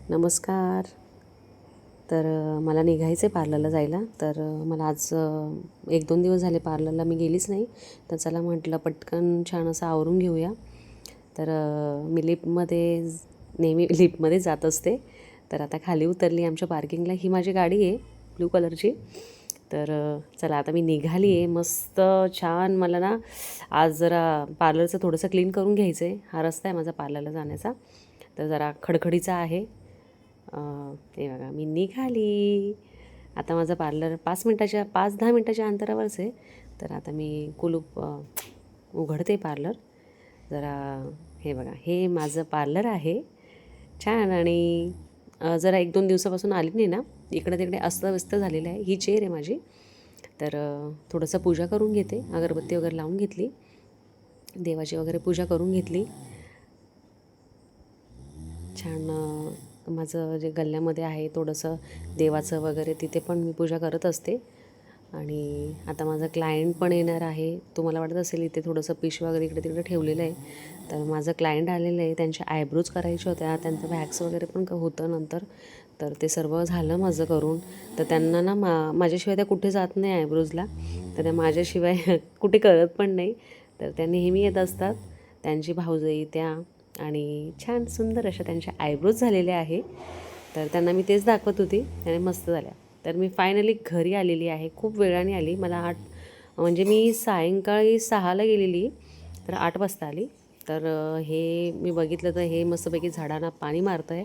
नमस्कार. तर मला निघायचं आहे पार्लरला जायला. तर मला आज 1-2 दिवस झाले पार्लरला मी गेलीच नाही. तर चला म्हटलं पटकन छान असं आवरून घेऊया. तर मी नेहमी लिफ्टमध्ये जात असते. तर आता खाली उतरली आमच्या पार्किंगला. ही माझी गाडी आहे ब्लू कलरची. तर चला आता मी निघाली आहे. मस्त छान मला ना आज जरा पार्लरचं थोडंसं क्लीन करून घ्यायचं आहे. हा रस्ता आहे माझा पार्लरला जाण्याचा. तर जरा खडखडीचा आहे. हे बघा मी निघाली. आता माझं पार्लर 5-10 मिनटाच्या अंतरावरच आहे. तर आता मी कुलूप उघडते पार्लर. जरा हे बघा हे माझं पार्लर आहे छान. आणि जरा 1-2 दिवसापासून आली नाही ना, इकडे तिकडे अस्तव्यस्त झालेलं आहे. ही चेअर आहे माझी. तर थोडंसं पूजा करून घेते. अगरबत्ती वगैरे लावून घेतली, देवाची वगैरे पूजा करून घेतली छान. माझं जे गल्ल्यामध्ये आहे थोडंसं देवाचं वगैरे तिथे पण मी पूजा करत असते. आणि आता माझा क्लायंट पण येणार आहे. तुम्हाला वाटत असेल इथे थोडंसं पिशवी वगैरे इकडे तिकडे ठेवलेलं आहे. तर माझं क्लायंट आलेलं आहे. त्यांच्या आयब्रोज करायच्या होत्या. त्यांचं वॅक्स वगैरे पण होतं नंतर. तर ते सर्व झालं माझं करून. तर त्यांना ना माझ्याशिवाय त्या कुठे जात नाही आयब्रोजला. तर त्या माझ्याशिवाय कुठे करत पण नाही. तर त्या नेहमी येत असतात. त्यांची भाऊजाई त्या आणि छान सुंदर अशा त्यांच्या आयब्रोज झालेल्या आहे. तर त्यांना मी तेच दाखवत होती आणि मस्त झाल्या. तर मी फायनली घरी आलेली आहे. खूप वेळाने आली. मला म्हणजे मी सायंकाळी 6ला गेलेली, तर 8 वाजता आली. तर हे मी बघितलं तर हे मस्तपैकी झाडांना पाणी मारतं आहे.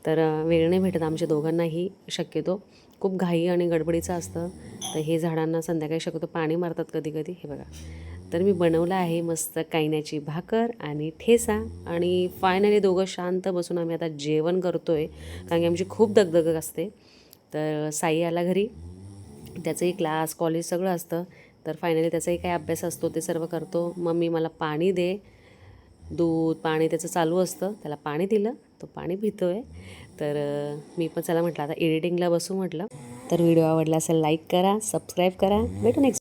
तर वेळ नाही भेटत आमच्या दोघांनाही शक्यतो. खूप घाई आणि गडबडीचं असतं. तर हे झाडांना संध्याकाळी शक्यतो पाणी मारतात कधी कधी. हे बघा. तर मी बनवलं आहे मस्त कायण्याची भाकर आणि ठेचा. आणि फायनली दोघं शांत बसून आम्ही आता जेवण करतो आहे. कारण की आमची खूप दगदग असते. तर साई आला घरी. त्याचंही क्लास कॉलेज सगळं असतं. तर फायनली त्याचाही काय अभ्यास असतो ते सर्व करतो. मम्मी मला पाणी दे, दूध पाणी त्याचं चालू असतं. त्याला पाणी दिलं, तो पाणी पितो आहे. तर मी पण चला म्हटलं आता एडिटिंगला बसू म्हटलं. तर व्हिडिओ आवडला असेल लाईक करा, सबस्क्राईब करा. भेटू नेक्स्ट